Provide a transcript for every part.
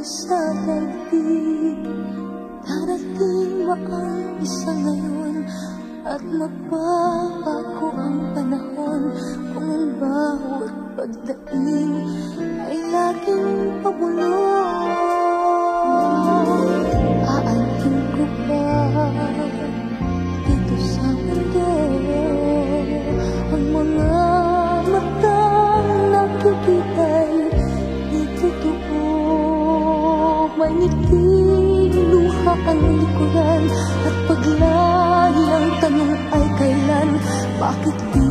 sa daigdig. Darating ba ang isa ngayon at mapapago ang panahon kung ang bawat pagdating ay laging pabulong? Aanhin ko ba dito sa mundo ang mga matang nakikita'y di totoo? May ngiti, luha ang likuran at paglagi ang tanong ay kailan? Bakit di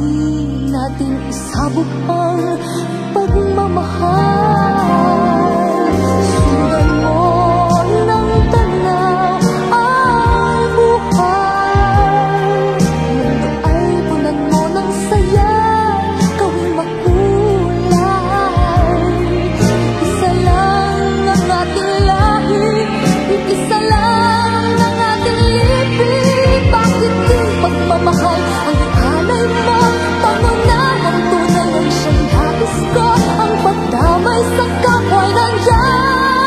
natin isabog ang pagmamahal? Sundan mo ng tanaw ang buhay. Mundo ay punan mo ng saya, gawing makulay. Isa lang ang ating lahi, isa lang ang ating lipi. Bakit di pagmamahal ang ihalay mo? Pangunahang tunay ang siyang nais ko, ang pagdamay sa kapwa nandyan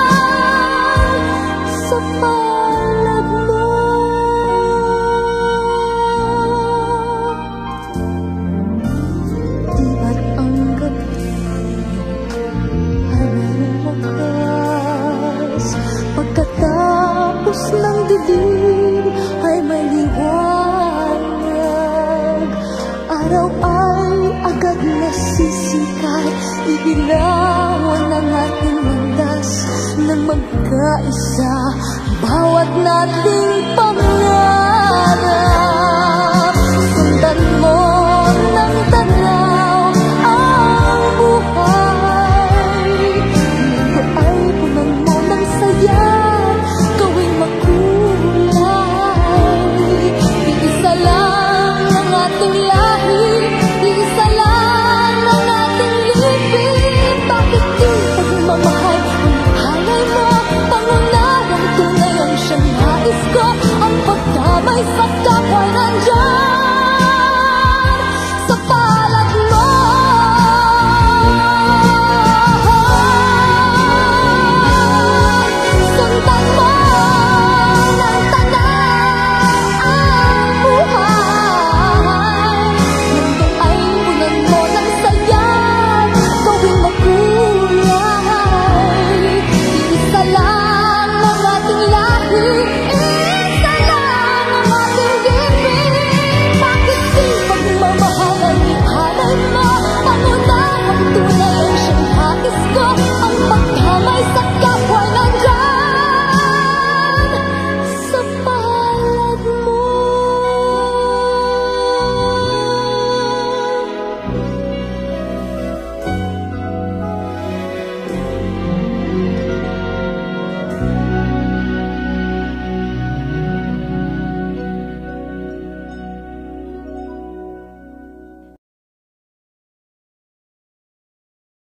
sa palad mo. Di ba't ang gabi ay mayroong wakas? Pagkatapos ng dilim ay may liwanag. Araw ay agad nasisikat, igilawan ang ating landas ng magkaisa. Bawat nating pamilya